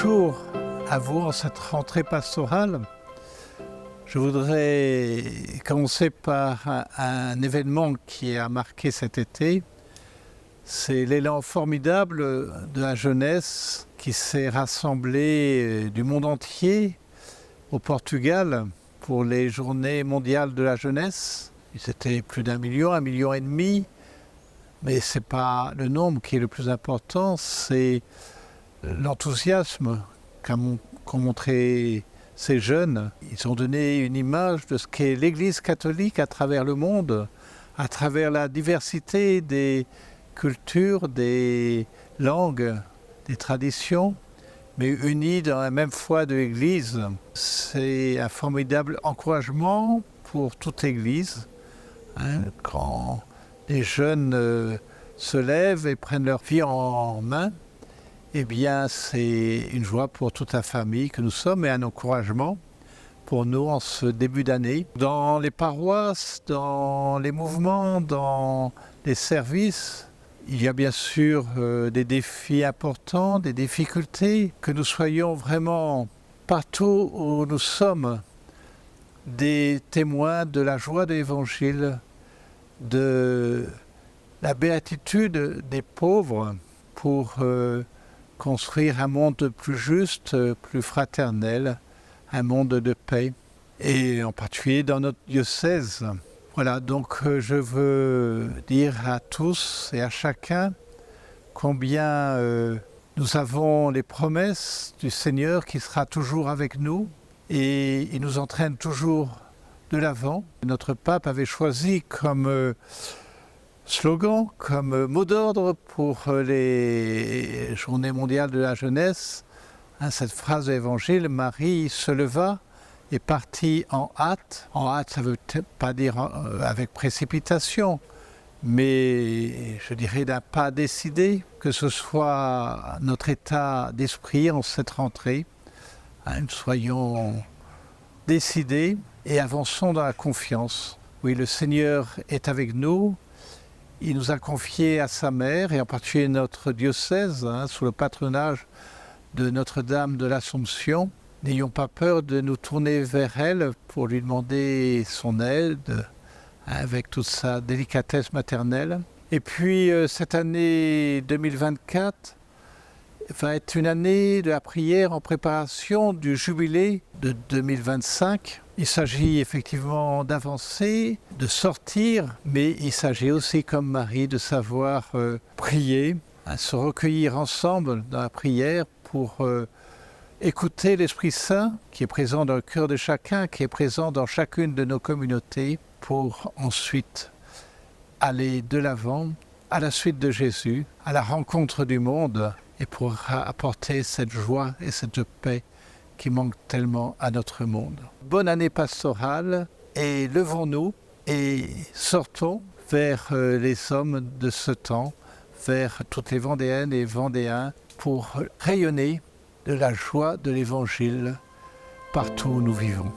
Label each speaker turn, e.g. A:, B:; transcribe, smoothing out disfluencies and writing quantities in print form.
A: Bonjour à vous en cette rentrée pastorale. Je voudrais commencer par un événement qui a marqué cet été. C'est l'élan formidable de la jeunesse qui s'est rassemblée du monde entier au Portugal pour les Journées mondiales de la jeunesse. C'était plus d'1 million, 1,5 million. Mais ce n'est pas le nombre qui est le plus important, c'est l'enthousiasme qu'ont montré ces jeunes. Ils ont donné une image de ce qu'est l'Église catholique à travers le monde, à travers la diversité des cultures, des langues, des traditions, mais unis dans la même foi de l'Église. C'est un formidable encouragement pour toute l'Église, quand les jeunes se lèvent et prennent leur vie en main. Eh bien, c'est une joie pour toute la famille que nous sommes et un encouragement pour nous en ce début d'année. Dans les paroisses, dans les mouvements, dans les services, il y a bien sûr des défis importants, des difficultés, que nous soyons vraiment partout où nous sommes des témoins de la joie de l'Évangile, de la béatitude des pauvres pour construire un monde plus juste, plus fraternel, un monde de paix, et en particulier dans notre diocèse. Voilà, donc je veux dire à tous et à chacun combien nous avons les promesses du Seigneur qui sera toujours avec nous et il nous entraîne toujours de l'avant. Notre pape avait choisi comme slogan, comme mot d'ordre pour les Journées mondiales de la jeunesse, cette phrase de l'Évangile, Marie se leva et partit en hâte. En hâte, ça ne veut pas dire avec précipitation, mais je dirais d'un pas décidé, que ce soit notre état d'esprit en cette rentrée. Soyons décidés et avançons dans la confiance. Oui, le Seigneur est avec nous. Il nous a confié à sa mère, et en particulier notre diocèse, sous le patronage de Notre-Dame de l'Assomption. N'ayons pas peur de nous tourner vers elle pour lui demander son aide, avec toute sa délicatesse maternelle. Et puis, cette année 2024 va être une année de la prière en préparation du jubilé de 2025. Il s'agit effectivement d'avancer, de sortir, mais il s'agit aussi, comme Marie, de savoir prier, se recueillir ensemble dans la prière pour écouter l'Esprit Saint qui est présent dans le cœur de chacun, qui est présent dans chacune de nos communautés, pour ensuite aller de l'avant, à la suite de Jésus, à la rencontre du monde, et pour apporter cette joie et cette paix qui manque tellement à notre monde. Bonne année pastorale, et levons-nous et sortons vers les hommes de ce temps, vers toutes les Vendéennes et Vendéens, pour rayonner de la joie de l'Évangile partout où nous vivons.